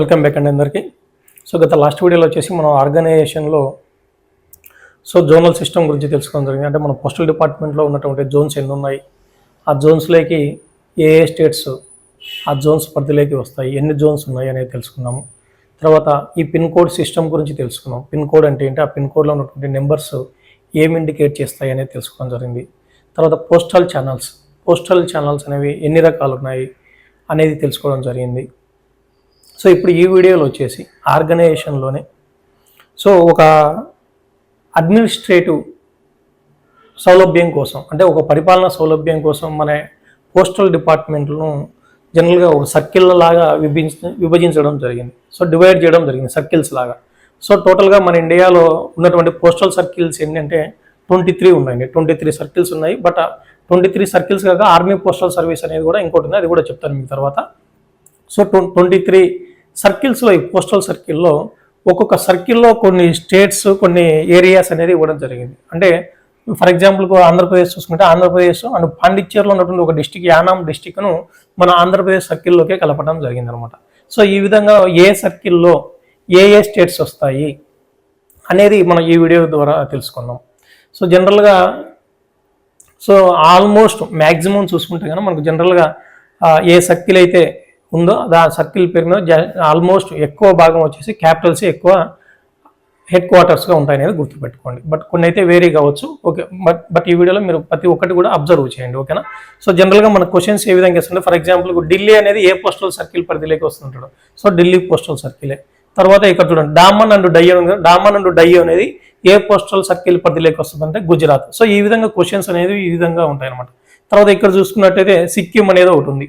Welcome back అండి అందరికీ. గత లాస్ట్ వీడియోలో వచ్చేసి మనం ఆర్గనైజేషన్లో జోనల్ సిస్టమ్ గురించి తెలుసుకోవడం జరిగింది. అంటే మన పోస్టల్ డిపార్ట్మెంట్లో ఉన్నటువంటి జోన్స్ ఎన్ని ఉన్నాయి, ఆ జోన్స్లోకి ఏ స్టేట్స్ ఆ జోన్స్ పరిధిలోకి వస్తాయి, ఎన్ని జోన్స్ ఉన్నాయి అనేది తెలుసుకున్నాము. తర్వాత ఈ పిన్ కోడ్ సిస్టమ్ గురించి తెలుసుకున్నాం. పిన్ కోడ్ అంటే ఏంటి, ఆ పిన్ కోడ్లో ఉన్నటువంటి నెంబర్స్ ఏమి ఇండికేట్ చేస్తాయి అనేది తెలుసుకోవడం జరిగింది. తర్వాత పోస్టల్ ఛానల్స్ అనేవి ఎన్ని రకాలు ఉన్నాయి అనేది తెలుసుకోవడం జరిగింది. ఇప్పుడు ఈ వీడియోలో వచ్చేసి ఆర్గనైజేషన్లోనే ఒక అడ్మినిస్ట్రేటివ్ సౌలభ్యం కోసం, అంటే ఒక పరిపాలనా సౌలభ్యం కోసం మన పోస్టల్ డిపార్ట్మెంట్లను జనరల్గా ఒక సర్కిల్ లాగా విభజించడం జరిగింది. డివైడ్ చేయడం జరిగింది సర్కిల్స్ లాగా. టోటల్గా మన ఇండియాలో ఉన్నటువంటి పోస్టల్ సర్కిల్స్ ఏంటంటే 23 ఉన్నాయండి. 23 సర్కిల్స్ ఉన్నాయి. బట్ 23 సర్కిల్స్ కాక ఆర్మీ పోస్టల్ సర్వీస్ అనేది కూడా ఇంకోటి ఉంది, అది కూడా చెప్తాను మీకు తర్వాత. 23 సర్కిల్స్లో, ఈ పోస్టల్ సర్కిల్లో ఒక్కొక్క సర్కిల్లో కొన్ని స్టేట్స్, కొన్ని ఏరియాస్ అనేది ఇవ్వడం జరిగింది. అంటే ఫర్ ఎగ్జాంపుల్ ఆంధ్రప్రదేశ్ చూసుకుంటే ఆంధ్రప్రదేశ్ అండ్ పాండిచ్చేరిలో ఉన్నటువంటి ఒక డిస్టిక్, యానాం డిస్టిక్ను మన ఆంధ్రప్రదేశ్ సర్కిల్లోకే కలపడం జరిగింది అనమాట. ఈ విధంగా ఏ సర్కిల్లో ఏ స్టేట్స్ వస్తాయి అనేది మనం ఈ వీడియో ద్వారా తెలుసుకుందాం. జనరల్గా ఆల్మోస్ట్ మ్యాక్సిమం చూసుకుంటే కనుక మనకు జనరల్గా ఏ సర్కిల్ అయితే ఉందో ఆ సర్కిల్ పేరు మీద ఆల్మోస్ట్ ఎక్కువ భాగం వచ్చేసి క్యాపిటల్స్ ఎక్కువ హెడ్ క్వార్టర్స్గా ఉంటాయనేది గుర్తుపెట్టుకోండి. బట్ కొన్ని అయితే వేరీ కావచ్చు. ఓకే, బట్ ఈ వీడియోలో మీరు ప్రతి ఒక్కటి కూడా అబ్జర్వ్ చేయండి. ఓకేనా. జనరల్గా మన క్వశ్చన్స్ ఏ విధంగా వస్తుంటే, ఫర్ ఎగ్జాంపుల్ ఢిల్లీ అనేది ఏ పోస్టల్ సర్కిల్ పరిధిలోకి వస్తుంటాడు, ఢిల్లీ పోస్టల్ సర్కిలే. తర్వాత ఇక్కడ చూడండి డామన్ అండ్ డయ్యూ అనేది ఏ పోస్టల్ సర్కిల్ పరిధిలోకి వస్తుందంటే గుజరాత్. ఈ విధంగా క్వశ్చన్స్ అనేది ఈ విధంగా ఉంటాయి అనమాట. తర్వాత ఇక్కడ చూసుకున్నట్టయితే సిక్కిం అనేది ఒకటి ఉంది.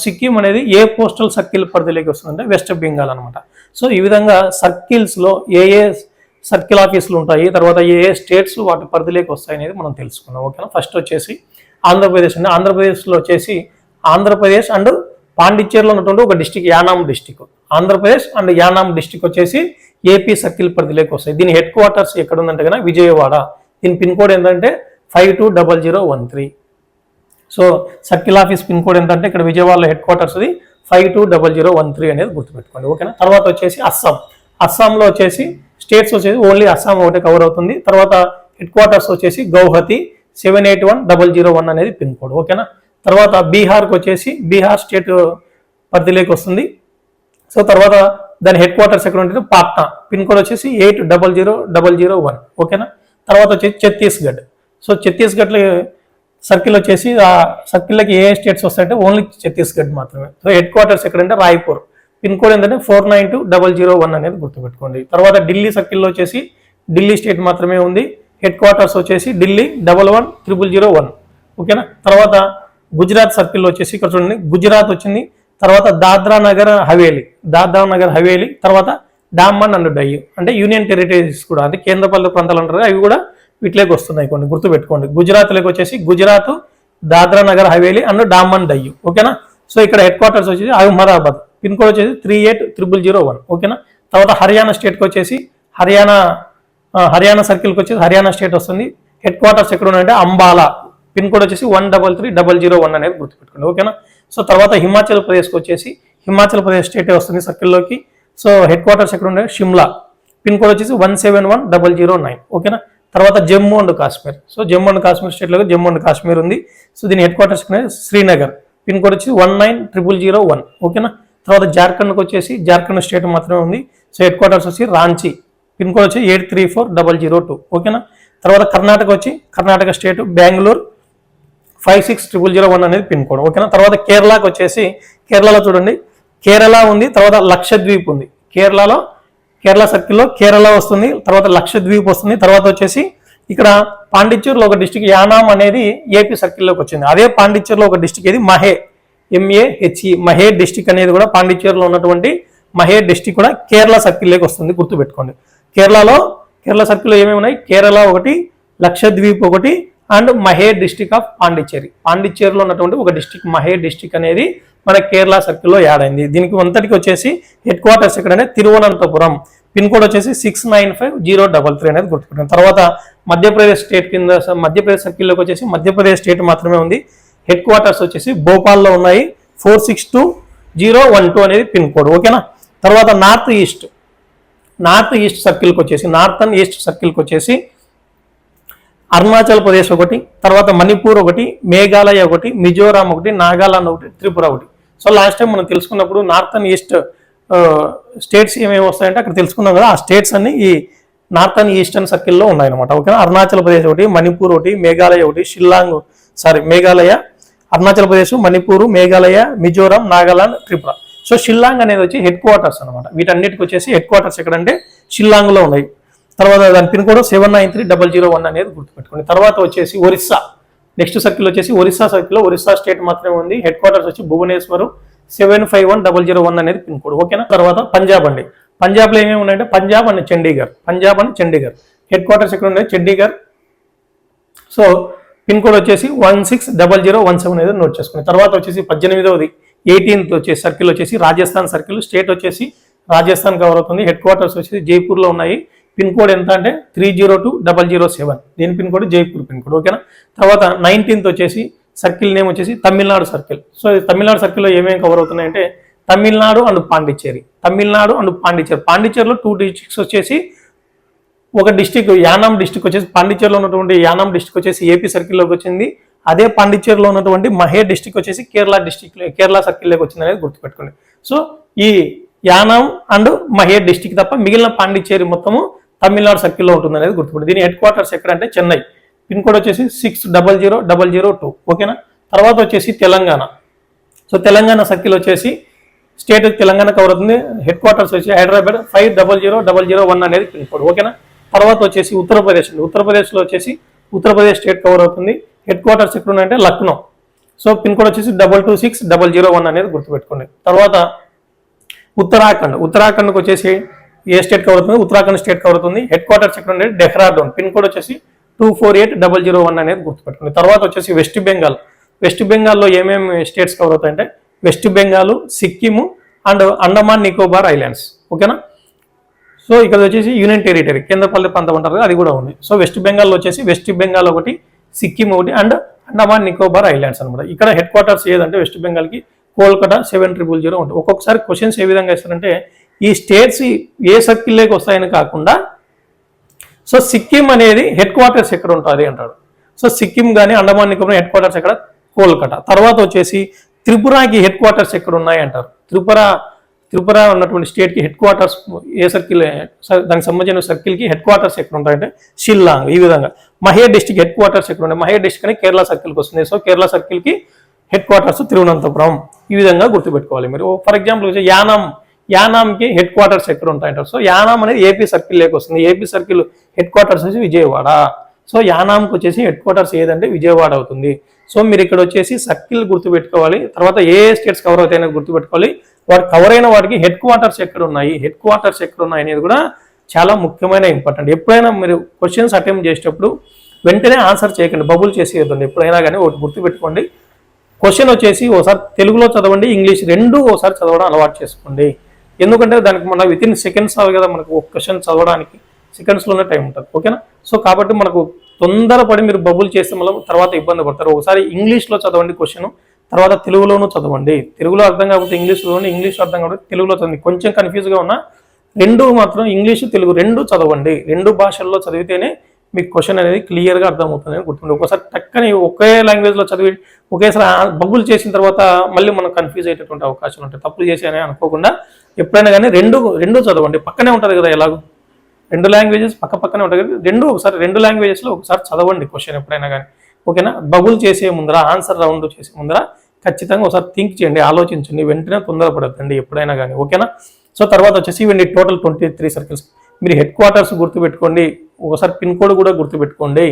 సిక్కిం అనేది ఏ పోస్టల్ సర్కిల్ పరిధిలోకి వస్తుందంటే వెస్ట్ బెంగాల్ అనమాట. ఈ విధంగా సర్కిల్స్లో ఏ సర్కిల్ ఆఫీసులు ఉంటాయి, తర్వాత ఏ స్టేట్స్ వాటి పరిధిలోకి వస్తాయి అనేది మనం తెలుసుకున్నాం. ఓకేనా. ఫస్ట్ వచ్చేసి ఆంధ్రప్రదేశ్ అండి. ఆంధ్రప్రదేశ్లో వచ్చేసి ఆంధ్రప్రదేశ్ అండ్ పాండిచ్చేరిలో ఉన్నటువంటి ఒక district Yanam district. Andhra Pradesh and Yanam district వచ్చేసి ఏపీ సర్కిల్ పరిధిలోకి వస్తాయి. దీని హెడ్ క్వార్టర్స్ ఎక్కడ ఉందంటే కనుక విజయవాడ. దీని పిన్ కోడ్ ఏంటంటే 520013. సర్కిల్ ఆఫీస్ పిన్ కోడ్ ఏంటంటే ఇక్కడ విజయవాడలో హెడ్ క్వార్టర్స్ 520013 అనేది గుర్తుపెట్టుకోండి. ఓకేనా. తర్వాత వచ్చేసి అస్సాంలో వచ్చేసి స్టేట్స్ వచ్చేసి ఓన్లీ అస్సాం ఒకటే కవర్ అవుతుంది. తర్వాత హెడ్ క్వార్టర్స్ వచ్చేసి గౌహతి 781001 అనేది పిన్ కోడ్. ఓకేనా. తర్వాత బీహార్కి వచ్చేసి బీహార్ స్టేట్ పరిధిలోకి వస్తుంది. తర్వాత దాని హెడ్ క్వార్టర్స్ ఎక్కడ ఉంటుంది, పాట్నా. పిన్ కోడ్ వచ్చేసి 800001. ఓకేనా. తర్వాత వచ్చేసి ఛత్తీస్గఢ్. ఛత్తీస్గఢ్లో సర్కిల్ వచ్చేసి ఆ సర్కిల్కి ఏ స్టేట్స్ వస్తాయంటే ఓన్లీ ఛత్తీస్గఢ్ మాత్రమే. హెడ్ క్వార్టర్స్ ఎక్కడంటే రాయ్పూర్. పిన్ కోడ్ ఏంటంటే 492001 అనేది గుర్తుపెట్టుకోండి. తర్వాత ఢిల్లీ సర్కిల్లో వచ్చేసి ఢిల్లీ స్టేట్ మాత్రమే ఉంది. హెడ్ క్వార్టర్స్ వచ్చేసి ఢిల్లీ 111001. ఓకేనా. తర్వాత గుజరాత్ సర్కిల్లో వచ్చేసి ఇక్కడ చూడండి గుజరాత్ వచ్చింది. తర్వాత దాద్రా నగర్ హవేలీ, తర్వాత డామన్ అండ్ డయ్యూ అంటే యూనియన్ టెరిటరీస్ కూడా, అంటే కేంద్రపాలిత ప్రాంతాలు అంటారు, అవి కూడా వీటిలోకి వస్తున్నాయి. కొన్ని గుర్తుపెట్టుకోండి. గుజరాత్లోకి వచ్చేసి గుజరాత్, దాద్రా నగర్ హవేలీ అండ్ డామన్ డయ్యూ. ఓకేనా. ఇక్కడ హెడ్ క్వార్టర్స్ వచ్చేసి అహ్మదాబాద్. పిన్ కోడ్ వచ్చేసి 380001. ఓకేనా. తర్వాత హర్యానా స్టేట్కి వచ్చేసి హర్యానా సర్కిల్కి వచ్చేసి హర్యానా స్టేట్ వస్తుంది. హెడ్ క్వార్టర్స్ ఎక్కడ ఉన్నాయంటే అంబాలా. పిన్ కోడ్ వచ్చేసి 133001 అనేది గుర్తుపెట్టుకోండి. ఓకేనా. తర్వాత హిమాచల్ ప్రదేశ్కి వచ్చేసి హిమాచల్ ప్రదేశ్ స్టేటే వస్తుంది సర్కిల్లోకి. హెడ్ క్వార్టర్స్ ఎక్కడ ఉన్నాయి, షిమ్లా. పిన్ కోడ్ వచ్చేసి 171009. ఓకేనా. తర్వాత జమ్మూ అండ్ కాశ్మీర్. జమ్మూ అండ్ కాశ్మీర్ స్టేట్లో జమ్మూ అండ్ కాశ్మీర్ ఉంది. దీని head quarters Srinagar. Pin code వచ్చి 190001. ఓకేనా. తర్వాత జార్ఖండ్కి వచ్చేసి జార్ఖండ్ స్టేట్ మాత్రమే ఉంది. హెడ్ క్వార్టర్స్ వచ్చి రాంచీ. పిన్ కోడ్ వచ్చి 834002. ఓకేనా. తర్వాత కర్ణాటక స్టేట్ బెంగళూరు 56001 అనేది పిన్ కోడ్. ఓకేనా. తర్వాత కేరళకి వచ్చేసి కేరళలో చూడండి కేరళ ఉంది, తర్వాత లక్షద్వీప్ ఉంది. కేరళ సర్కిల్లో కేరళ వస్తుంది, తర్వాత లక్షద్వీప్ వస్తుంది. తర్వాత వచ్చేసి ఇక్కడ పాండిచ్చేరిలో ఒక డిస్టిక్ యానాం అనేది ఏపీ సర్కిల్లోకి వచ్చింది. అదే పాండిచ్చేరిలో ఒక డిస్టిక్ ఏది MAHE మహే డిస్టిక్ అనేది కూడా పాండిచ్చేరిలో ఉన్నటువంటి మహే డిస్టిక్ కూడా కేరళ సర్కిల్లోకి వస్తుంది. గుర్తుపెట్టుకోండి. కేరళ సర్కిల్లో ఏమేమి ఉన్నాయి, కేరళ ఒకటి, లక్షద్వీప్ ఒకటి అండ్ మహే డిస్టిక్ ఆఫ్ పాండిచ్చేరిలో ఉన్నటువంటి ఒక డిస్టిక్ మహే డిస్టిక్ అనేది మన కేరళ సర్కిల్లో యాడ్ అయింది. దీనికి అంతటికి వచ్చేసి హెడ్ క్వార్టర్స్ ఎక్కడంటే తిరువనంతపురం. పిన్ కోడ్ వచ్చేసి 695033 అనేది గుర్తుపెట్టాను. తర్వాత మధ్యప్రదేశ్ స్టేట్ కింద మధ్యప్రదేశ్ సర్కిల్లోకి వచ్చేసి మధ్యప్రదేశ్ స్టేట్ మాత్రమే ఉంది. హెడ్ క్వార్టర్స్ వచ్చేసి భోపాల్లో ఉన్నాయి. 462012 అనేది పిన్ కోడ్. ఓకేనా. తర్వాత నార్త్ ఈస్ట్ సర్కిల్కి వచ్చేసి నార్త్ అండ్ ఈస్ట్ సర్కిల్కి వచ్చేసి అరుణాచల్ ప్రదేశ్ ఒకటి, తర్వాత మణిపూర్ ఒకటి, మేఘాలయ ఒకటి, మిజోరాం ఒకటి, నాగాలాండ్ ఒకటి, త్రిపుర ఒకటి. సో లాస్ట్ టైం మనం తెలుసుకున్నప్పుడు నార్త్ అండ్ ఈస్ట్ స్టేట్స్ ఏమేమి వస్తాయంటే అక్కడ తెలుసుకున్నాం కదా, ఆ స్టేట్స్ అన్ని ఈ నార్త్ అండ్ ఈస్టర్న్ సర్కిల్లో ఉన్నాయన్నమాట. ఓకేనా, అరుణాచల్ ప్రదేశ్ ఒకటి, మణిపూర్ ఒకటి, మేఘాలయ ఒకటి, మేఘాలయ, అరుణాచల్ ప్రదేశ్, మణిపూర్, మేఘాలయ, మిజోరాం, నాగాలాండ్, త్రిపుర. సో షిల్లాంగ్ అనేది వచ్చి హెడ్ క్వార్టర్స్ అనమాట. వీటన్నిటికి వచ్చేసి హెడ్ క్వార్టర్స్ ఎక్కడంటే షిల్లాంగ్లో ఉన్నాయి. తర్వాత దాని పిన్ కోడ్ 793001 అనేది గుర్తుపెట్టుకోండి. తర్వాత వచ్చేసి ఒరిస్సా, నెక్స్ట్ సర్కిల్ వచ్చేసి ఒరిస్సా సర్కిల్లో ఒరిస్సా స్టేట్ మాత్రమే ఉంది. హెడ్ క్వార్టర్స్ వచ్చి భువనేశ్వర్, 751001 అనేది పిన్ కోడ్. ఓకేనా, తర్వాత పంజాబ్ అండి. పంజాబ్లో ఏమేమి ఉన్నాయంటే Punjab and Chandigarh. Head quarters ఎక్కడ ఉన్నాయి? చండీగఢ్. సో పిన్ కోడ్ వచ్చేసి 160017 అనేది నోట్ చేసుకోండి. తర్వాత వచ్చేసి 18వ 18th వచ్చేసి సర్కిల్ వచ్చేసి రాజస్థాన్ సర్కిల్. స్టేట్ వచ్చేసి రాజస్థాన్ కవర్ అవుతుంది. హెడ్ క్వార్టర్స్ వచ్చేసి జైపూర్లో ఉన్నాయి. పిన్ కోడ్ ఎంత అంటే 302007. దీని pin code Jaipur pin code. ఓకేనా, తర్వాత 19th వచ్చేసి సర్కిల్ నేమ్ వచ్చేసి తమిళనాడు సర్కిల్. సో తమిళనాడు సర్కిల్లో ఏమేమి కవర్ అవుతున్నాయంటే తమిళనాడు అండ్ పాండిచ్చేరి. పాండిచ్చేరిలో 2 డిస్ట్రిక్ట్స్ వచ్చేసి ఒక డిస్టిక్ యానాం డిస్టిక్ వచ్చేసి పాండిచ్చేరిలో ఉన్నటువంటి యానాం డిస్టిక్ వచ్చేసి ఏపీ సర్కిల్లోకి వచ్చింది. అదే పాండిచ్చేరిలో ఉన్నటువంటి మహే డిస్టిక్ వచ్చేసి కేరళ సర్కిల్లోకి వచ్చింది అనేది గుర్తుపెట్టుకోండి. సో ఈ యానాం అండ్ మహే డిస్టిక్ తప్ప మిగిలిన పాండిచ్చేరి మొత్తము తమిళనాడు సర్కిల్లో ఉంటుంది అనేది గుర్తుపెట్టు. దీని హెడ్ క్వార్టర్స్ ఎక్కడంటే చెన్నై. పిన్ కోడ్ వచ్చేసి 600002. ఓకేనా, తర్వాత వచ్చేసి తెలంగాణ. సో తెలంగాణ సర్కిల్ వచ్చేసి స్టేట్ తెలంగాణ కవర్ అవుతుంది. హెడ్ క్వార్టర్స్ వచ్చి హైదరాబాద్, 500001 అనేది పిన్ కోడ్. ఓకేనా, తర్వాత వచ్చేసి ఉత్తరప్రదేశ్లో వచ్చేసి ఉత్తరప్రదేశ్ స్టేట్ కవర్ అవుతుంది. హెడ్ క్వార్టర్స్ ఎక్కడ ఉన్నాయంటే లక్నో. సో పిన్ కోడ్ వచ్చేసి 226001 అనేది గుర్తుపెట్టుకోండి. తర్వాత ఉత్తరాఖండ్కి వచ్చేసి ఏ స్టేట్ కవర్ అవుతుంది? ఉత్తరాఖండ్ స్టేట్ కవర్ అవుతుంది. హెడ్ క్వార్టర్స్ ఎక్కడ ఉంటే డెహ్రాడూన్. పిన్ కోడ్ వచ్చేసి 248001 అనేది గుర్తుపెట్టుకోండి. తర్వాత వచ్చేసి వెస్ట్ బెంగాల్లో ఏమేమి స్టేట్స్ కవర్ అవుతాయంటే వెస్ట్ బెంగాల్, సిక్కిము అండ్ అండమాన్ నికోబార్ ఐలాండ్స్. ఓకేనా, సో ఇక్కడ వచ్చేసి యూనియన్ టెరిటరీ, కేంద్రపాలిత ప్రాంతం అంటారు కదా, అది కూడా ఉంది. సో వెస్ట్ బెంగాల్లో వచ్చేసి వెస్ట్ బెంగాల్ ఒకటి, సిక్కిం ఒకటి అండ్ అండమాన్ నికోబార్ ఐలాండ్స్ అనమాట. ఇక్కడ హెడ్ క్వార్టర్స్ ఏదంటే వెస్ట్ బెంగాల్కి కోల్కతా 7000 ఉంటుంది. ఒక్కొక్కసారి క్వశ్చన్స్ ఏ విధంగా ఇస్తారంటే ఈ స్టేట్స్ ఏ సర్కిల్లోకి వస్తాయని కాకుండా సో సిక్కిం అనేది హెడ్ క్వార్టర్స్ ఎక్కడ ఉంటుంది అంటాడు. సో సిక్కిం కానీ అండమాన్ నికోబార్ హెడ్ క్వార్టర్స్ ఎక్కడ? కోల్కతా. తర్వాత వచ్చేసి త్రిపురకి హెడ్ క్వార్టర్స్ ఎక్కడ ఉన్నాయి అంటారు. త్రిపుర ఉన్నటువంటి స్టేట్కి హెడ్ క్వార్టర్స్ ఏ సర్కిల్, దానికి సంబంధించిన సర్కిల్కి హెడ్ క్వార్టర్స్ ఎక్కడ ఉంటాయంటే షిల్లాంగ్. ఈ విధంగా మహే డిస్టిక్ హెడ్ క్వార్టర్స్ ఎక్కడ ఉంటాయి? మహే డిస్టిక్ అని కేరళ సర్కిల్కి వస్తుంది. సో కేరళ సర్కిల్కి హెడ్ క్వార్టర్స్ తిరువనంతపురం. ఈ విధంగా గుర్తుపెట్టుకోవాలి మీరు. ఫర్ ఎగ్జాంపుల్ వచ్చి యానాంకి హెడ్ క్వార్టర్స్ ఎక్కడ ఉంటాయంటారు. సో యానాం అనేది ఏపీ సర్కిల్లోకి వస్తుంది. ఏపీ సర్కిల్ హెడ్ క్వార్టర్స్ వచ్చి విజయవాడ. సో యానాంకి వచ్చేసి హెడ్ క్వార్టర్స్ ఏదంటే విజయవాడ అవుతుంది. సో మీరు ఇక్కడ వచ్చేసి సర్కిల్ గుర్తుపెట్టుకోవాలి. తర్వాత ఏ స్టేట్స్ కవర్ అవుతాయి అనేది గుర్తుపెట్టుకోవాలి. వాటి కవర్ అయిన వాటికి హెడ్ క్వార్టర్స్ ఎక్కడ ఉన్నాయి అనేది కూడా చాలా ముఖ్యమైన ఇంపార్టెంట్. ఎప్పుడైనా మీరు క్వశ్చన్స్ అటెంప్ట్ చేసేటప్పుడు వెంటనే ఆన్సర్ చేయకండి, బబుల్ చేసేయద్దండి. ఎప్పుడైనా కానీ ఒకటి గుర్తుపెట్టుకోండి, క్వశ్చన్ వచ్చేసి ఒకసారి తెలుగులో చదవండి, ఇంగ్లీష్ రెండు ఒకసారి చదవడం అలవాటు చేసుకోండి. ఎందుకంటే దానికి మన విత్ ఇన్ సెకండ్స్ అవ్వాలి కదా, మనకు ఒక క్వశ్చన్ చదవడానికి సెకండ్స్లోనే టైం ఉంటుంది. ఓకేనా, సో కాబట్టి మనకు తొందరపడి మీరు బబుల్ చేస్తే మళ్ళీ తర్వాత ఇబ్బంది పడతారు. ఒకసారి ఇంగ్లీష్లో చదవండి క్వశ్చన్, తర్వాత తెలుగులోనూ చదవండి. తెలుగులో అర్థం కాకపోతే ఇంగ్లీష్లో అర్థం కాకపోతే తెలుగులో చదవండి. కొంచెం కన్ఫ్యూజ్గా ఉన్నా రెండు మాత్రం ఇంగ్లీషు తెలుగు రెండు చదవండి. రెండు భాషల్లో చదివితేనే మీకు క్వశ్చన్ అనేది క్లియర్గా అర్థమవుతుంది అని గుర్తుండి. ఒకసారి టక్కని ఒకే లాంగ్వేజ్లో చదివి ఒకేసారి బబుల్ చేసిన తర్వాత మళ్ళీ మనం కన్ఫ్యూజ్ అయ్యేటటువంటి అవకాశాలు ఉంటాయి. తప్పులు చేసి అని అనుకోకుండా ఎప్పుడైనా కానీ రెండు చదవండి. పక్కనే ఉంటుంది కదా, ఎలాగో రెండు లాంగ్వేజెస్ పక్కనే ఉంటాయి కదా, రెండు లాంగ్వేజెస్లో ఒకసారి చదవండి క్వశ్చన్ ఎప్పుడైనా కానీ. ఓకేనా, బబుల్ చేసే ముందర ఆన్సర్ రౌండ్ చేసే ముందర ఖచ్చితంగా ఒకసారి థింక్ చేయండి, ఆలోచించండి, వెంటనే తొందరపడద్దండి ఎప్పుడైనా కానీ. ఓకేనా, సో తర్వాత వచ్చేసి ఇవన్నీ టోటల్ 23 సర్కిల్స్. మీరు హెడ్ క్వార్టర్స్ గుర్తుపెట్టుకోండి, ఒకసారి పిన్ కోడ్ కూడా గుర్తుపెట్టుకోండి.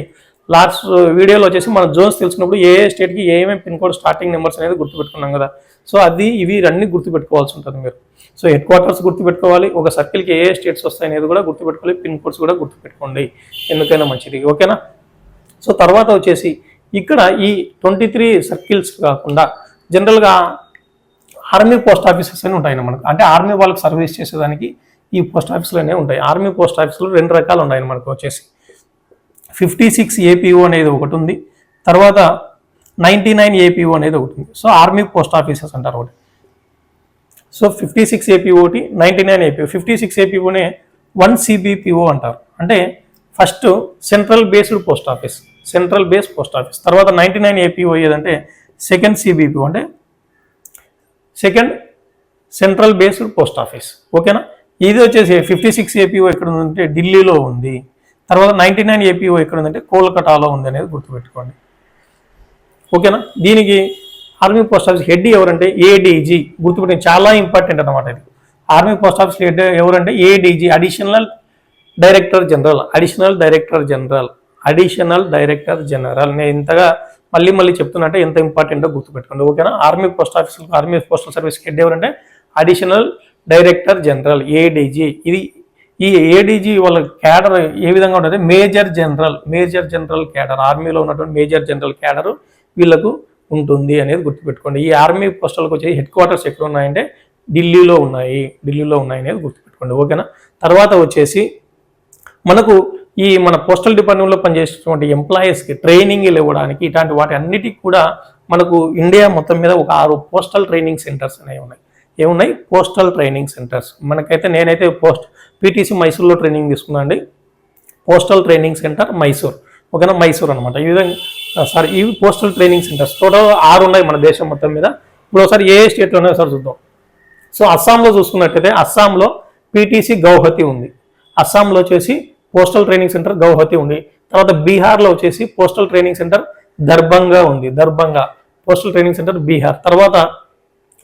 లాస్ట్ వీడియోలో వచ్చేసి మన జోన్స్ తెలిసినప్పుడు ఏ స్టేట్కి ఏమేమి పిన్ కోడ్ స్టార్టింగ్ నెంబర్స్ అనేది గుర్తుపెట్టుకున్నాం కదా. సో ఇవి అన్ని గుర్తుపెట్టుకోవాల్సి ఉంటుంది మీరు. సో హెడ్ క్వార్టర్స్ గుర్తుపెట్టుకోవాలి, ఒక సర్కిల్కి ఏ స్టేట్స్ వస్తాయి అనేది కూడా గుర్తుపెట్టుకోవాలి, పిన్ కోడ్స్ కూడా గుర్తుపెట్టుకోండి, ఎందుకైనా మంచిది. ఓకేనా, సో తర్వాత వచ్చేసి ఇక్కడ ఈ 23 సర్కిల్స్ కాకుండా జనరల్గా ఆర్మీ పోస్ట్ ఆఫీసెస్ అని ఉంటాయి మనకు. అంటే ఆర్మీ వాళ్ళకి సర్వీస్ చేసేదానికి ఈ పోస్ట్ ఆఫీసులు ఉంటాయి. ఆర్మీ పోస్ట్ ఆఫీసులు 2 రకాలు ఉన్నాయి మనకు వచ్చేసి. 56 APO అనేది ఒకటి ఉంది, తర్వాత 99 APO అనేది ఒకటి ఉంది. సో ఆర్మీ పోస్ట్ ఆఫీసెస్ అంటారు ఒకటి. సో 56 ఏపీఓ ఒకటి, 99 ఏపీఓ. 56 ఏపీఓనే 1 CBPO అంటారు. అంటే first central based post office, central base post office. తర్వాత 99 ఏపీఓ ఏదంటే సెకండ్ CBPO, అంటే second central based post office. ఓకేనా. ఇది వచ్చేసి 56 ఏపీఓ ఎక్కడ ఉందంటే ఢిల్లీలో ఉంది. తర్వాత 99 ఏపీఓ ఎక్కడ ఉందంటే కోల్కతాలో ఉంది అనేది గుర్తుపెట్టుకోండి. ఓకేనా. దీనికి ఆర్మీ పోస్ట్ ఆఫీస్ హెడ్ ఎవరంటే ADG. గుర్తుపెట్టుకోండి, చాలా ఇంపార్టెంట్ అనమాట ఇది. ఆర్మీ పోస్ట్ ఆఫీస్ హెడ్ ఎవరంటే ADG, additional director general. Additional director general, additional director general. నేను ఇంతగా మళ్ళీ చెప్తున్నట్టే ఎంత ఇంపార్టెంటో గుర్తుపెట్టుకోండి. ఓకేనా. Army post office, army postal service head ఎవరంటే అడిషనల్ డైరెక్టర్ జనరల్, ADG. ఈ ADG వాళ్ళ క్యాడర్ ఏ విధంగా ఉంటుంది? Major general cadre. ఆర్మీలో ఉన్నటువంటి మేజర్ జనరల్ క్యాడర్ వీళ్ళకు ఉంటుంది అనేది గుర్తుపెట్టుకోండి. ఈ ఆర్మీ పోస్టల్కి వచ్చే హెడ్ క్వార్టర్స్ ఎక్కడ ఉన్నాయంటే ఢిల్లీలో ఉన్నాయి అనేది గుర్తుపెట్టుకోండి. ఓకేనా. తర్వాత వచ్చేసి మనకు మన పోస్టల్ డిపార్ట్మెంట్లో పనిచేసేటువంటి ఎంప్లాయీస్కి ట్రైనింగ్లు ఇవ్వడానికి ఇట్లాంటి వాటి అన్నిటికీ కూడా మనకు ఇండియా మొత్తం మీద ఒక 6 పోస్టల్ ట్రైనింగ్ సెంటర్స్ అనేవి ఉన్నాయి. ఏమున్నాయి? Postal training centres. మనకైతే నేనైతే PTC మైసూర్లో ట్రైనింగ్ తీసుకున్నాను అండి. Postal training centre Mysore. ఓకేనా. మైసూర్ అనమాట. ఈ విధంగా ఇవి పోస్టల్ ట్రైనింగ్ సెంటర్స్ టోటల్ 6 ఉన్నాయి మన దేశం మొత్తం మీద. ఇప్పుడు ఒకసారి ఏ స్టేట్లో ఉన్నాయో ఒకసారి చూద్దాం. సో అస్సాంలో చూసుకున్నట్టయితే అస్సాంలో PTC గౌహతి ఉంది. అస్సాంలో వచ్చేసి పోస్టల్ ట్రైనింగ్ సెంటర్ గౌహతి ఉంది. తర్వాత బీహార్లో వచ్చేసి పోస్టల్ ట్రైనింగ్ సెంటర్ దర్భంగా ఉంది. Darbhanga postal training centre Bihar. తర్వాత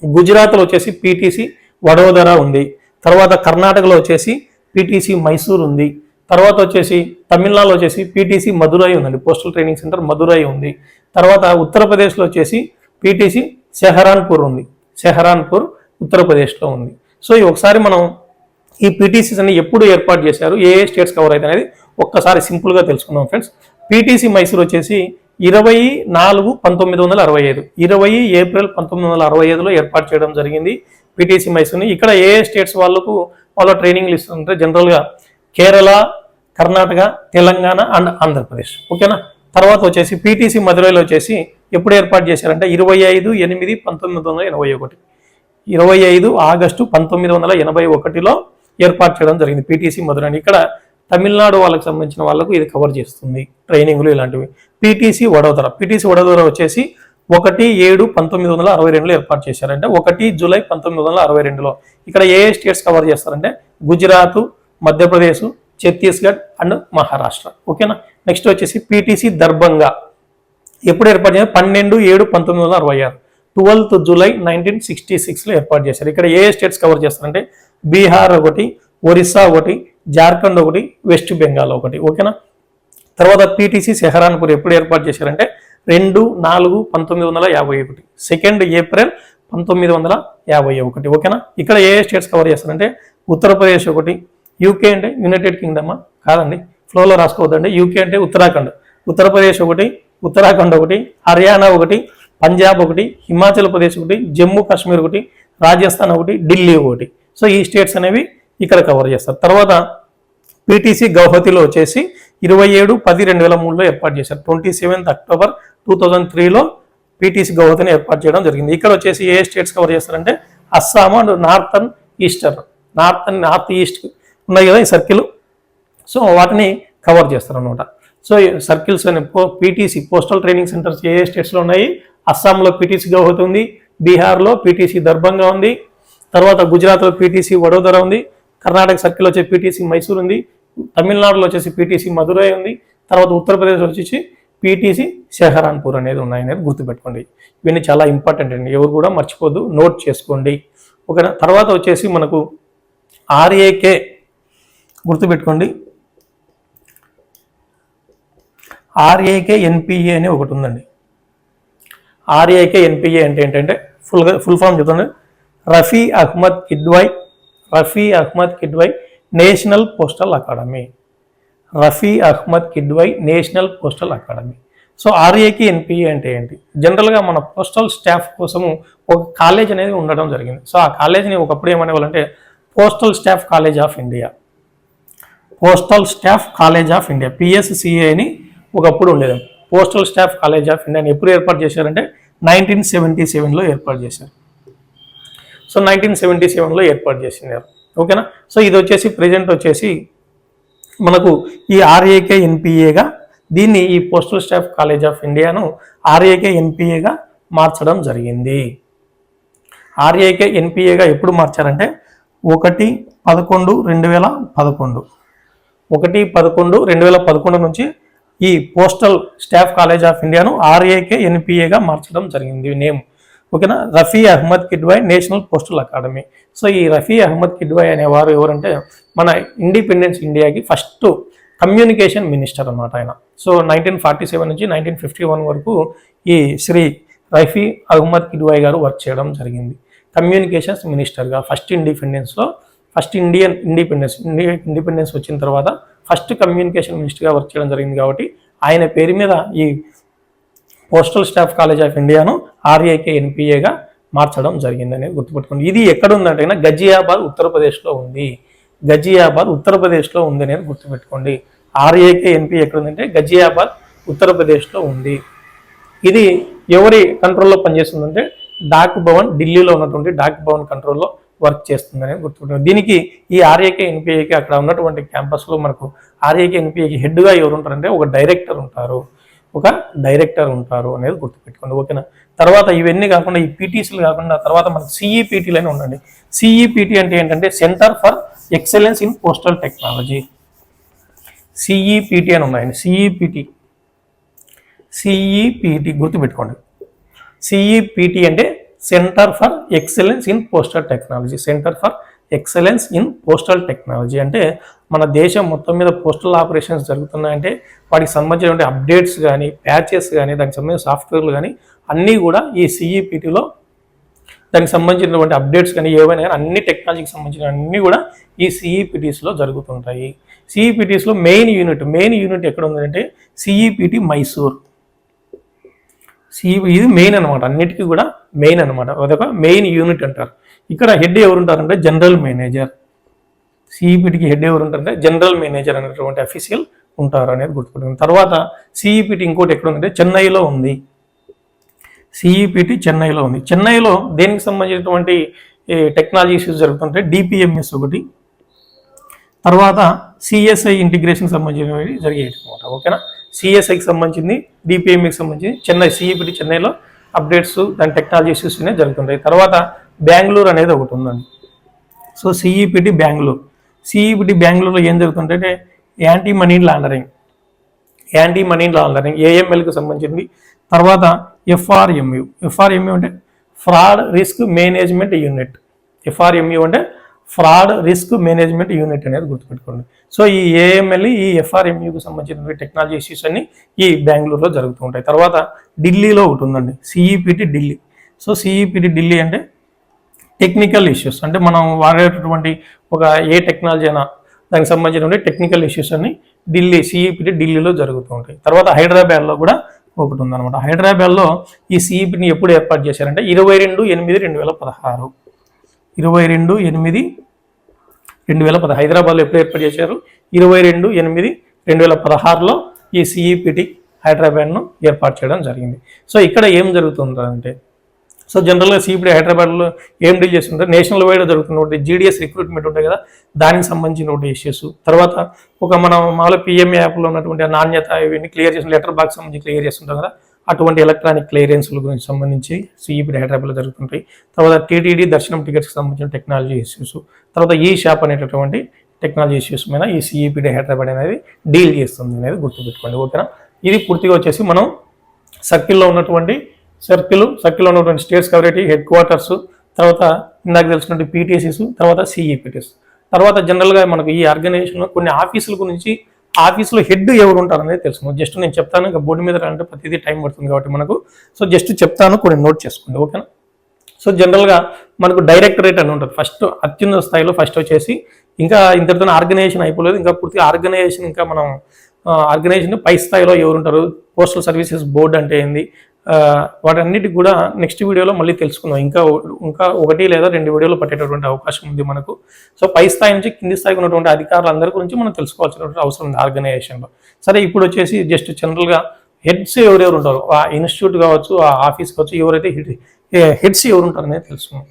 గుజరాత్లో వచ్చేసి PTC వడోదర ఉంది. తర్వాత కర్ణాటకలో వచ్చేసి PTC మైసూర్ ఉంది. తర్వాత వచ్చేసి తమిళనాడులో వచ్చేసి PTC మదురై ఉందండి, పోస్టల్ ట్రైనింగ్ సెంటర్ మదురై ఉంది. తర్వాత ఉత్తరప్రదేశ్లో వచ్చేసి PTC సెహరాన్పూర్ ఉంది. సెహరాన్పూర్ ఉత్తరప్రదేశ్లో ఉంది. సో ఒకసారి మనం ఈ PTCs అన్ని ఎప్పుడు ఏర్పాటు చేశారు, ఏ స్టేట్స్ కవర్ అయితే అనేది ఒక్కసారి సింపుల్గా తెలుసుకుందాం ఫ్రెండ్స్. PTC మైసూర్ వచ్చేసి 20/4/1965, 20 ఏప్రిల్ 1965లో ఏర్పాటు చేయడం జరిగింది PTC మైసూర్ని. ఇక్కడ ఏ స్టేట్స్ వాళ్ళ ట్రైనింగ్లు ఇస్తుంటే జనరల్గా కేరళ, కర్ణాటక, తెలంగాణ అండ్ ఆంధ్రప్రదేశ్. ఓకేనా. తర్వాత వచ్చేసి PTC మదురైలో వచ్చేసి ఎప్పుడు ఏర్పాటు చేశారంటే 25/8/1981, 25 ఆగస్టు 1981లో ఏర్పాటు చేయడం జరిగింది PTC మదురై. ఇక్కడ తమిళనాడు వాళ్ళకి సంబంధించిన వాళ్ళకు ఇది కవర్ చేస్తుంది ట్రైనింగ్లు ఇలాంటివి. PTC వడోదర వచ్చేసి 1/7/1962లో ఏర్పాటు చేశారంటే 1 జూలై 1962లో. ఇక్కడ ఏ స్టేట్స్ కవర్ చేస్తారంటే గుజరాత్, మధ్యప్రదేశ్, ఛత్తీస్గఢ్ అండ్ మహారాష్ట్ర. ఓకేనా. నెక్స్ట్ వచ్చేసి PTC దర్భంగా ఎప్పుడు ఏర్పాటు చేశారు? 12/7/1966, 12th జూలై 1966లో ఏర్పాటు చేశారు. ఇక్కడ ఏ స్టేట్స్ కవర్ చేస్తారంటే బీహార్ ఒకటి, ఒరిస్సా ఒకటి, జార్ఖండ్ ఒకటి, వెస్ట్ బెంగాల్ ఒకటి. ఓకేనా. తర్వాత PTC సెహరాన్పూర్ ఎప్పుడు ఏర్పాటు చేశారంటే 2/4/1951, 2 ఏప్రిల్ 1951. ఓకేనా. ఇక్కడ ఏ స్టేట్స్ కవర్ చేస్తారంటే ఉత్తరప్రదేశ్ ఒకటి, యూకే అంటే యునైటెడ్ కింగ్డమా కాదండి, ఫ్లోలో రాసుకోవద్దండి. యూకే అంటే ఉత్తరాఖండ్, ఉత్తరప్రదేశ్ ఒకటి, ఉత్తరాఖండ్ ఒకటి, హర్యానా ఒకటి, పంజాబ్ ఒకటి, హిమాచల్ ప్రదేశ్ ఒకటి, జమ్మూ కాశ్మీర్ ఒకటి, రాజస్థాన్ ఒకటి, ఢిల్లీ ఒకటి. సో ఈ స్టేట్స్ అనేవి ఇక్కడ కవర్ చేస్తారు. తర్వాత PTC గౌహతిలో వచ్చేసి 27/10/2003లో ఏర్పాటు చేశారు. 27th అక్టోబర్ 2003లో PTC గౌహతిని ఏర్పాటు చేయడం జరిగింది. ఇక్కడ వచ్చేసి ఏ స్టేట్స్ కవర్ చేస్తారంటే అస్సాం అండ్ నార్త్ ఈస్ట్ ఉన్నాయి కదా ఈ సర్కిల్. సో వాటిని కవర్ చేస్తారు అనమాట. సో సర్కిల్స్ అనే PTC పోస్టల్ ట్రైనింగ్ సెంటర్స్ ఏ స్టేట్స్లో ఉన్నాయి? అస్సాంలో PTC గౌహతి ఉంది, బీహార్లో PTC దర్భంగా ఉంది, తర్వాత గుజరాత్లో PTC వడోదర ఉంది, కర్ణాటక సర్కిల్ వచ్చే PTC మైసూర్ ఉంది, తమిళనాడులో వచ్చేసి PTC మదురై ఉంది, తర్వాత ఉత్తరప్రదేశ్లో వచ్చేసి PTC సెహరాన్పూర్ అనేది ఉన్నాయనేది గుర్తుపెట్టుకోండి. ఇవన్నీ చాలా ఇంపార్టెంట్ అండి, ఎవరు కూడా మర్చిపోద్దు, నోట్ చేసుకోండి. ఓకేనా. తర్వాత వచ్చేసి మనకు RAK గుర్తుపెట్టుకోండి. RAK NPA అని ఒకటి ఉందండి. RAK NPA అంటే ఏంటంటే ఫుల్ ఫామ్ చెప్తాను. Rafi Ahmed Kidwai national postal academy. Rafi Ahmed Kidwai national postal academy. So RAK NPA అంటే ఏంటి? జనరల్గా మన పోస్టల్ స్టాఫ్ కోసము ఒక కాలేజ్ అనేది ఉండడం జరిగింది. సో ఆ కాలేజ్ని ఒకప్పుడు ఏమనేవాళ్ళంటే postal staff college of India, postal staff college of India, PSCA అని ఒకప్పుడు ఉండేది. పోస్టల్ స్టాఫ్ కాలేజ్ ఆఫ్ ఇండియాని ఎప్పుడు ఏర్పాటు చేశారంటే 1977లో ఏర్పాటు చేశారు. సో 1977లో ఏర్పాటు చేసినారు. ఓకేనా. సో ఇది వచ్చేసి ప్రెజెంట్ వచ్చేసి మనకు ఈ ఆర్ఏకే ఎన్పిఏగా దీన్ని ఈ పోస్టల్ స్టాఫ్ కాలేజ్ ఆఫ్ ఇండియాను ఆర్ఏకే ఎన్పిఏగా మార్చడం జరిగింది. ఆర్ఏకే ఎన్పిఏగా ఎప్పుడు మార్చారంటే 1/11/2011 1/11/2011 నుంచి ఈ పోస్టల్ స్టాఫ్ కాలేజ్ ఆఫ్ ఇండియాను ఆర్ఏకే ఎన్పిఏగా మార్చడం జరిగింది నేమ్. ఓకేనా. Rafi Ahmed Kidwai national postal academy. So ఈ రఫీ అహ్మద్ కిడ్వాయ్ అనేవారు ఎవరంటే మన ఇండిపెండెన్స్ ఇండియాకి ఫస్ట్ కమ్యూనికేషన్ మినిస్టర్ అన్నమాట ఆయన. సో 1947 నుంచి 1951 వరకు ఈ శ్రీ రఫీ అహ్మద్ కిడ్వాయ్ గారు వర్క్ చేయడం జరిగింది కమ్యూనికేషన్స్ మినిస్టర్గా. ఫస్ట్ ఇండియన్ ఇండిపెండెన్స్ వచ్చిన తర్వాత ఫస్ట్ కమ్యూనికేషన్ మినిస్టర్గా వర్క్ చేయడం జరిగింది కాబట్టి ఆయన పేరు మీద ఈ పోస్టల్ స్టాఫ్ కాలేజ్ ఆఫ్ ఇండియాను ఆర్ఏకే ఎన్పిఏగా మార్చడం జరిగింది అనేది గుర్తుపెట్టుకోండి. ఇది ఎక్కడ ఉందంటే గజియాబాద్ ఉత్తరప్రదేశ్లో ఉంది. గజియాబాద్ ఉత్తరప్రదేశ్లో ఉంది అనేది గుర్తుపెట్టుకోండి. ఆర్ఏకే ఎన్పిఏ ఎక్కడ ఉందంటే గజియాబాద్ ఉత్తరప్రదేశ్లో ఉంది. ఇది ఎవరి కంట్రోల్లో పనిచేస్తుందంటే డాక్ భవన్, ఢిల్లీలో ఉన్నటువంటి డాక్ భవన్ కంట్రోల్లో వర్క్ చేస్తుంది అనేది గుర్తుపెట్టుకోండి. దీనికి ఈ ఆర్ఏకే ఎన్పిఏకి అక్కడ ఉన్నటువంటి క్యాంపస్లో మనకు ఆర్ఏకే ఎన్పిఏకి హెడ్గా ఎవరు ఉంటారంటే ఒక డైరెక్టర్ ఉంటారు అనేది గుర్తుపెట్టుకోండి. ఓకేనా. తర్వాత ఇవన్నీ కాకుండా ఈ పీటీసీలు కాకుండా తర్వాత మనకు సిఈపీటీలు అని ఉండండి. సిఈపీటీ అంటే ఏంటంటే centre for excellence in postal technology. CEPT అని ఉన్నాయండి. సిఈపీటీ గుర్తుపెట్టుకోండి. సిఈపీటీ అంటే centre for excellence in postal technology. Centre for excellence in postal technology అంటే మన దేశం మొత్తం మీద పోస్టల్ ఆపరేషన్స్ జరుగుతున్నాయంటే వాటికి సంబంధించిన అప్డేట్స్ కానీ, ప్యాచెస్ కానీ, దానికి సంబంధించిన సాఫ్ట్వేర్లు కానీ అన్నీ కూడా ఈ సిఈపీటీలో దానికి సంబంధించినటువంటి అప్డేట్స్ కానీ ఏవైనా కానీ అన్ని టెక్నాలజీకి సంబంధించిన అన్నీ కూడా ఈ సిఈపీటీస్లో జరుగుతుంటాయి. సిఈపీటీస్లో మెయిన్ యూనిట్ ఎక్కడ ఉందంటే సిఈపీటీ మైసూర్. ఇది మెయిన్ అనమాట, అన్నిటికీ కూడా మెయిన్ అనమాట. అదొక మెయిన్ యూనిట్ అంటారు. ఇక్కడ హెడ్ ఎవరు ఉంటారంటే జనరల్ మేనేజర్. సిఈపీటీకి హెడ్ ఎవరు ఉంటారంటే జనరల్ మేనేజర్ అనేటువంటి అఫీషియల్ ఉంటారు అనేది గుర్తుపెట్టుకోండి. తర్వాత సిఈపీటీ ఇంకోటి ఎక్కడ ఉందంటే చెన్నైలో ఉంది. సిఈపీటీ చెన్నైలో ఉంది. చెన్నైలో దేనికి సంబంధించినటువంటి టెక్నాలజీ ఇష్యూస్ జరుగుతుంటే డిపిఎంఎస్ ఒకటి, తర్వాత సిఎస్ఐ ఇంటిగ్రేషన్కి సంబంధించినవి జరిగేది అనమాట. ఓకేనా. సిఎస్ఐకి సంబంధించింది, డిపిఎంఏకి సంబంధించి సిఈపీటీ చెన్నైలో అప్డేట్స్ దాని టెక్నాలజీ ఇష్యూస్ అనేవి జరుగుతుంటాయి. తర్వాత బెంగళూరు అనేది ఒకటి ఉందండి. సో సిఈపీటీ బెంగళూరులో ఏం జరుగుతుంటే యాంటీ మనీ లాండరింగ్ ఏఎంఎల్కి సంబంధించింది. తర్వాత ఎఫ్ఆర్ఎంయు అంటే ఫ్రాడ్ రిస్క్ మేనేజ్మెంట్ యూనిట్. ఎఫ్ఆర్ఎంయు అంటే ఫ్రాడ్ రిస్క్ మేనేజ్మెంట్ యూనిట్ అనేది గుర్తుపెట్టుకోండి. సో ఈ ఏఎంఎల్, ఈ ఎఫ్ఆర్ఎంయుకి సంబంధించిన టెక్నాలజీ ఇష్యూస్ అన్ని ఈ బెంగళూరులో జరుగుతూ ఉంటాయి. తర్వాత ఢిల్లీలో ఒకటి ఉందండి, సిఈపీటీ ఢిల్లీ. సో సిఈపీటీ ఢిల్లీ అంటే టెక్నికల్ ఇష్యూస్, అంటే మనం వాడేటటువంటి ఒక ఏ టెక్నాలజీ అయినా దానికి సంబంధించినటువంటి టెక్నికల్ ఇష్యూస్ అన్ని సిఈపీటీ ఢిల్లీలో జరుగుతూ ఉంటాయి. తర్వాత హైదరాబాద్లో కూడా ఒకటి ఉందన్నమాట. హైదరాబాద్లో ఈ సిఈపీని ఎప్పుడు ఏర్పాటు చేశారంటే 22/8/2016. 22/8/2016 హైదరాబాద్లో ఎప్పుడు ఏర్పాటు చేశారు? 22/8/2016లో ఈ సిఈపీటీ హైదరాబాద్ను ఏర్పాటు చేయడం జరిగింది. సో ఇక్కడ ఏం జరుగుతుందంటే, సో జనరల్గా సిఈపీటీ హైదరాబాద్లో ఏం డీల్ చేస్తుంటారు, నేషనల్ వైడ్ జరుగుతున్నటువంటి జీడిఎస్ రిక్రూట్మెంట్ ఉంటాయి కదా, దానికి సంబంధించినటువంటి ఇష్యూస్. తర్వాత మనం మామూలుగా పిఎంఏ యాప్లో ఉన్నటువంటి నాణ్యత ఇవన్నీ క్లియర్ చేసిన లెటర్ బాక్స్ సంబంధించి క్లియర్ చేస్తుంటాం కదా, అటువంటి ఎలక్ట్రానిక్ క్లియరెన్స్ల గురించి సంబంధించి సిఈపీటీ హైదరాబాద్లో జరుగుతుంటాయి. తర్వాత టీటీడీ దర్శనం టికెట్స్కి సంబంధించిన టెక్నాలజీ ఇష్యూస్, తర్వాత ఈ షాప్ అనేటటువంటి టెక్నాలజీ ఇష్యూస్ మీద ఈ సిఈపీటీ హైదరాబాద్ అనేది డీల్ చేస్తుంది అనేది గుర్తుపెట్టుకోండి. ఓకేనా. ఇది పూర్తిగా వచ్చేసి మనం సర్కిల్లో ఉన్నటువంటి స్టేట్స్ కవరేటీ హెడ్ క్వార్టర్స్, తర్వాత ఇందాక తెలిసినటువంటి పీటీసీస్, తర్వాత సిఈపీటీస్. తర్వాత జనరల్గా మనకు ఈ ఆర్గనైజేషన్లో కొన్ని ఆఫీసుల గురించి, ఆఫీసులో హెడ్ ఎవరు ఉంటారు అనేది తెలుసు. జస్ట్ నేను చెప్తాను, ఇంకా బోర్డు మీద అంటే ప్రతిదీ టైం పడుతుంది కాబట్టి మనకు. సో జస్ట్ చెప్తాను, కొన్ని నోట్ చేసుకోండి. ఓకేనా. సో జనరల్గా మనకు డైరెక్టరేట్ అని ఉంటుంది ఫస్ట్, అత్యున్నత స్థాయిలో ఫస్ట్ వచ్చేసి. ఇంకా ఇంతటితో ఆర్గనైజేషన్ అయిపోలేదు, ఇంకా పూర్తిగా ఆర్గనైజేషన్ ఇంకా మనం ఆర్గనైజేషన్ పై స్థాయిలో ఎవరు ఉంటారు, పోస్టల్ సర్వీసెస్ బోర్డు అంటే ఏంది, వాటన్నిటికి కూడా నెక్స్ట్ వీడియోలో మళ్ళీ తెలుసుకుందాం. ఇంకా 1 లేదా 2 వీడియోలు పట్టేటటువంటి అవకాశం ఉంది మనకు. సో పై స్థాయి నుంచి కింది స్థాయికి ఉన్నటువంటి అధికారులందరి గురించి మనం తెలుసుకోవాల్సినటువంటి అవసరం ఉంది ఆర్గనైజేషన్లో. సరే, ఇప్పుడు వచ్చేసి జస్ట్ జనరల్గా హెడ్స్ ఎవరెవరు ఉంటారు, ఆ ఇన్స్టిట్యూట్ కావచ్చు, ఆ ఆఫీస్ కావచ్చు, ఎవరైతే హెడ్స్ ఎవరు ఉంటారు అనేది తెలుసుకుందాం.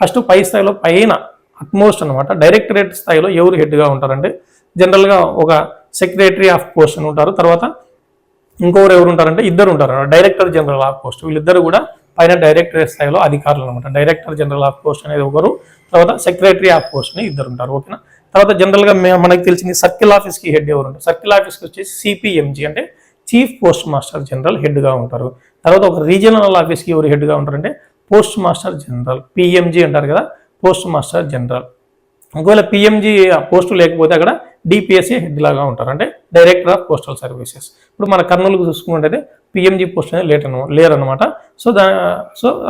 ఫస్ట్ పై స్థాయిలో పైన అట్మోస్ట్ అనమాట డైరెక్టరేట్ స్థాయిలో ఎవరు హెడ్గా ఉంటారంటే జనరల్గా ఒక సెక్రటరీ ఆఫ్ పోస్ట్ అని ఉంటారు. తర్వాత ఇంకొకరు ఎవరు ఉంటారంటే ఇద్దరు ఉంటారు, డైరెక్టర్ జనరల్ ఆఫ్ పోస్ట్. వీళ్ళిద్దరు కూడా పైన డైరెక్టరేట్ స్థాయిలో అధికారులు అనమాట. డైరెక్టర్ జనరల్ ఆఫ్ పోస్ట్ అనేది ఒకరు, తర్వాత సెక్రటరీ ఆఫ్ పోస్ట్ అని ఇద్దరు ఉంటారు. ఓకేనా. తర్వాత జనరల్గా మనకి తెలిసింది సర్కిల్ ఆఫీస్కి హెడ్ ఎవరు ఉంటారు. సర్కిల్ ఆఫీస్కి వచ్చేసి సిపిఎంజీ అంటే చీఫ్ పోస్ట్ మాస్టర్ జనరల్ హెడ్గా ఉంటారు. తర్వాత ఒక రీజనల్ ఆఫీస్కి ఎవరు హెడ్గా ఉంటారంటే పోస్ట్ మాస్టర్ జనరల్, పిఎంజీ అంటారు కదా, పోస్ట్ మాస్టర్ జనరల్. ఒకవేళ పిఎంజీ పోస్టు లేకపోతే అక్కడ డిపిఎస్ఏ హెడ్ లాగా ఉంటారు, అంటే డైరెక్టర్ ఆఫ్ పోస్టల్ సర్వీసెస్. ఇప్పుడు మన కర్నూలుకు చూసుకుంటే పిఎంజీ పోస్ట్ అనేది లేరనమాట. సో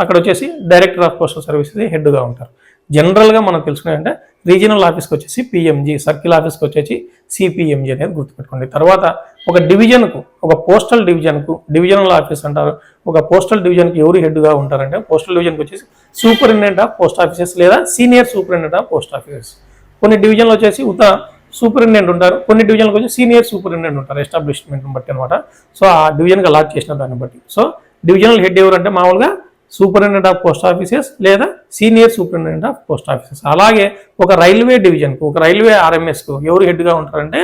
అక్కడ వచ్చేసి డైరెక్టర్ ఆఫ్ పోస్టల్ సర్వీసెస్ హెడ్గా ఉంటారు. జనరల్గా మనం తెలుసుకునేదంటే రీజనల్ ఆఫీస్కి వచ్చేసి పిఎంజీ, సర్కిల్ ఆఫీస్కి వచ్చేసి సిపిఎంజీ అనేది గుర్తుపెట్టుకోండి. తర్వాత ఒక డివిజన్కు, ఒక పోస్టల్ డివిజన్కు డివిజనల్ ఆఫీస్ అంటారు. ఒక పోస్టల్ డివిజన్కి ఎవరు హెడ్గా ఉంటారంటే పోస్టల్ డివిజన్కి వచ్చేసి సూపరింటెండెంట్ ఆఫ్ పోస్ట్ ఆఫీసెస్ లేదా senior superintendent of post offices. కొన్ని డివిజన్లు వచ్చేసి సూపరింటెండెంట్ ఉంటారు, కొన్ని డివిజన్లకు వచ్చి సీనియర్ సూపరింటెండెంట్ ఉంటారు, ఎస్టాబ్లిష్మెంట్ బట్టి అనమాట. సో ఆ డివిజన్కి అలాట్ చేసిన దాన్ని బట్టి. సో డివిజనల్ హెడ్ ఎవరు అంటే మామూలుగా సూపరింటెండెంట్ ఆఫ్ పోస్ట్ ఆఫీసెస్ లేదా senior superintendent of post offices. అలాగే ఒక రైల్వే డివిజన్కు, ఒక రైల్వే ఆర్ఎంఎస్కు ఎవరు హెడ్గా ఉంటారంటే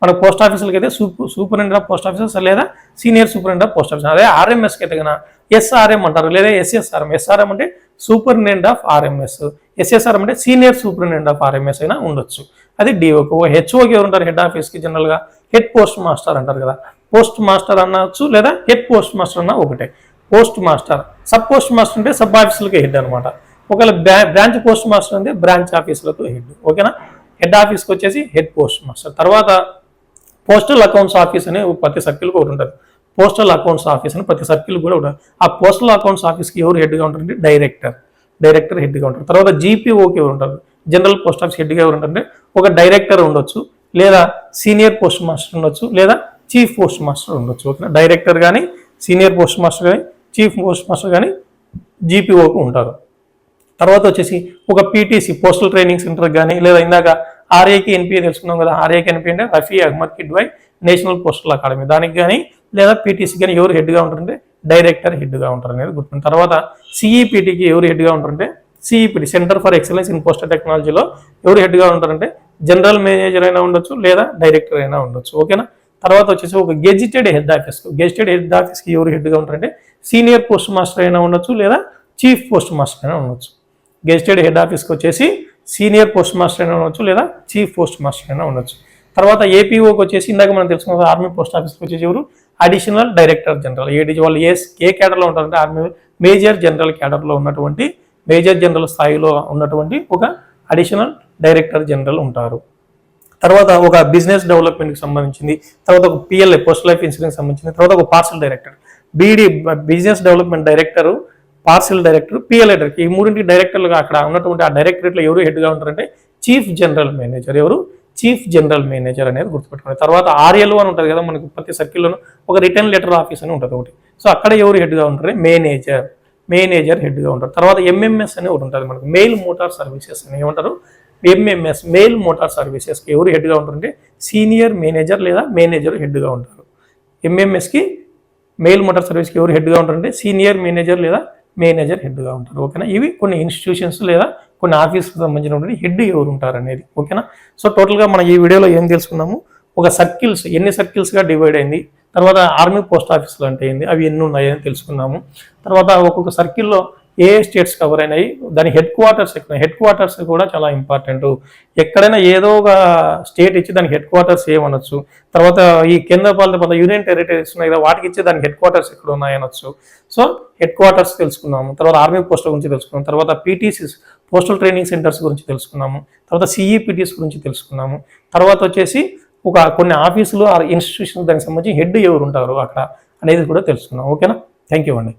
మన పోస్ట్ ఆఫీసులకి అయితే సూపరింటెండెంట్ ఆఫ్ పోస్ట్ ఆఫీసెస్ లేదా senior superintendent of post offices. అదే ఆర్ఎంఎస్కి అయితే కన్నా ఎస్ఆర్ఎం అంటారు లేదా ఎస్ఎస్ఆర్ఎం. ఎస్ఆర్ఎం అంటే సూపరింటెండెంట్ ఆఫ్ ఆర్ఎంఎస్, ఎస్ఎస్ఆర్ఎం అంటే సీనియర్ సూపరింటెండెంట్ ఆఫ్ ఆర్ఎంఎస్ అయినా ఉండొచ్చు. అది డిఓకు. హెచ్ఓకి ఎవరు ఉంటారు హెడ్ ఆఫీస్కి జనరల్గా హెడ్ పోస్ట్ మాస్టర్ అంటారు కదా. పోస్ట్ మాస్టర్ అనొచ్చు లేదా హెడ్ పోస్ట్ మాస్టర్ అన్న ఒకటే. Post master, sub post master అంటే సబ్ ఆఫీసులకి హెడ్ అనమాట. ఒకవేళ బ్రాంచ్ పోస్ట్ మాస్టర్ అంటే బ్రాంచ్ ఆఫీసులకు హెడ్. ఓకేనా. హెడ్ ఆఫీస్కి వచ్చేసి హెడ్ పోస్ట్ మాస్టర్. తర్వాత పోస్టల్ అకౌంట్స్ ఆఫీస్ అనే ప్రతి సర్కిల్కి ఒకటి ఉంటుంది. పోస్టల్ అకౌంట్స్ ఆఫీస్ అని ప్రతి సర్కిల్ కూడా ఉంటుంది. ఆ పోస్టల్ అకౌంట్స్ ఆఫీస్కి ఎవరు హెడ్గా ఉంటారంటే డైరెక్టర్ హెడ్గా ఉంటారు. తర్వాత జీపీఓకి ఎవరు ఉంటారు, జనరల్ పోస్ట్ ఆఫీస్ హెడ్గా ఎవరు ఉంటారంటే ఒక డైరెక్టర్ ఉండొచ్చు, లేదా సీనియర్ పోస్ట్ మాస్టర్ ఉండొచ్చు, లేదా చీఫ్ పోస్ట్ మాస్టర్ ఉండొచ్చు. ఓకేనా. డైరెక్టర్ కానీ, సీనియర్ పోస్ట్ మాస్టర్ కానీ, చీఫ్ పోస్ట్ మాస్టర్ కానీ జీపీఓకు ఉంటారు. తర్వాత వచ్చేసి ఒక పీటీసీ పోస్టల్ ట్రైనింగ్ సెంటర్ కానీ, లేదా ఇందాక ఆర్ఏకి ఎన్పిఏ తెలుసుకున్నాం కదా, ఆర్ఏకి ఎన్పిఏ అంటే Rafi Ahmed Kidwai national postal academy, దానికి కానీ లేదా పీటీసీ కానీ ఎవరు హెడ్గా ఉంటారంటే డైరెక్టర్ హెడ్గా ఉంటారు అనేది గుర్తుంది. తర్వాత సిఈపిటీకి ఎవరు హెడ్గా ఉంటారంటే CEPT centre for excellence in postal టెక్నాలజీలో ఎవరు హెడ్గా ఉంటారంటే జనరల్ మేనేజర్ అయినా ఉండొచ్చు లేదా డైరెక్టర్ అయినా ఉండొచ్చు. ఓకేనా. తర్వాత వచ్చేసి ఒక గెజిటెడ్ హెడ్ ఆఫీస్కి ఎవరు హెడ్గా ఉంటారంటే సీనియర్ పోస్ట్ మాస్టర్ అయినా ఉండొచ్చు లేదా చీఫ్ పోస్ట్ మాస్టర్ అయినా ఉండొచ్చు. గెజిటెడ్ హెడ్ ఆఫీస్కి వచ్చేసి సీనియర్ పోస్ట్ మాస్టర్ అయినా ఉండొచ్చు లేదా చీఫ్ పోస్ట్ మాస్టర్ అయినా ఉండొచ్చు. తర్వాత ఏపీఓకి వచ్చేసి ఇందాక మనం తెలుసుకున్న ఆర్మీ పోస్ట్ ఆఫీస్కి వచ్చేసి ఎవరు అడిషనల్ డైరెక్టర్ జనరల్. వాళ్ళు ఏ క్యాడర్లో ఉంటారంటే ఆర్మీ మేజర్ జనరల్ క్యాడర్లో ఉన్నటువంటి, మేజర్ జనరల్ స్థాయిలో ఉన్నటువంటి ఒక అడిషనల్ డైరెక్టర్ జనరల్ ఉంటారు. తర్వాత ఒక బిజినెస్ డెవలప్మెంట్కి సంబంధించింది, తర్వాత ఒక పిఎల్ఐ పోస్టల్ లైఫ్ ఇన్సూరెన్స్ సంబంధించింది, తర్వాత ఒక parcel director, BD business development director, parcel director, PLI director. ఈ మూడింటి డైరెక్టర్లుగా అక్కడ ఉన్నటువంటి ఆ డైరెక్టరేట్లో ఎవరు హెడ్గా ఉంటారంటే చీఫ్ జనరల్ మేనేజర్. ఎవరు చీఫ్ జనరల్ మేనేజర్ అనేది గుర్తుపెట్టుకోండి. తర్వాత ఆర్ఎల్ఓ అని ఉంటుంది కదా మనకి ప్రతి సర్కిల్లోనూ ఒక రిటర్న్ లెటర్ ఆఫీస్ అని ఉంటుంది ఒకటి. సో అక్కడ ఎవరు హెడ్గా ఉంటారు మేనేజర్ హెడ్గా ఉంటారు. తర్వాత ఎంఎంఎస్ అని ఒకటి ఉంటుంది మనకు, మెయిల్ మోటార్ సర్వీసెస్ అని ఏమంటారు, ఎంఎంఎస్ మెయిల్ మోటార్ సర్వీసెస్కి ఎవరు హెడ్గా ఉంటారంటే సీనియర్ మేనేజర్ లేదా మేనేజర్ హెడ్గా ఉంటారు. ఎంఎంఎస్కి మెయిల్ మోటార్ సర్వీస్కి ఎవరు హెడ్గా ఉంటారంటే సీనియర్ మేనేజర్ లేదా మేనేజర్ హెడ్గా ఉంటారు. ఓకేనా. ఇవి కొన్ని ఇన్స్టిట్యూషన్స్ లేదా కొన్ని ఆఫీస్కి సంబంధించినటువంటి హెడ్ ఎవరు ఉంటారు అనేది. ఓకేనా. సో టోటల్గా మనం ఈ వీడియోలో ఏం తెలుసుకున్నాము, ఒక సర్కిల్స్ ఎన్ని సర్కిల్స్గా డివైడ్ అయింది, తర్వాత ఆర్మీ పోస్ట్ ఆఫీసులు అంటే ఏంది, అవి ఎన్ని ఉన్నాయని తెలుసుకున్నాము. తర్వాత ఒక్కొక్క సర్కిల్లో ఏ స్టేట్స్ కవర్ అయినాయి, దాని హెడ్ క్వార్టర్స్ కూడా చాలా ఇంపార్టెంట్. ఎక్కడైనా ఏదో ఒక స్టేట్ ఇచ్చి దానికి హెడ్ క్వార్టర్స్ ఏమనొచ్చు. తర్వాత ఈ కేంద్రపాలిత యూనియన్ టెరిటరీస్ ఉన్నాయి కదా, వాటికి ఇచ్చి దానికి హెడ్ క్వార్టర్స్ ఎక్కడ ఉన్నాయనొచ్చు. సో హెడ్ క్వార్టర్స్ తెలుసుకున్నాము. తర్వాత ఆర్మీ పోస్టుల గురించి తెలుసుకున్నాము. తర్వాత పీటీసీస్ పోస్టల్ ట్రైనింగ్ సెంటర్స్ గురించి తెలుసుకున్నాము. తర్వాత సిఈపిటీస్ గురించి తెలుసుకున్నాము. తర్వాత వచ్చేసి కొన్ని ఆఫీసులు ఇన్స్టిట్యూషన్స్ దానికి సంబంధించి హెడ్ ఎవరు ఉంటారు అక్కడ అనేది కూడా తెలుసుకున్నాం. ఓకేనా. థ్యాంక్ యూ అండి.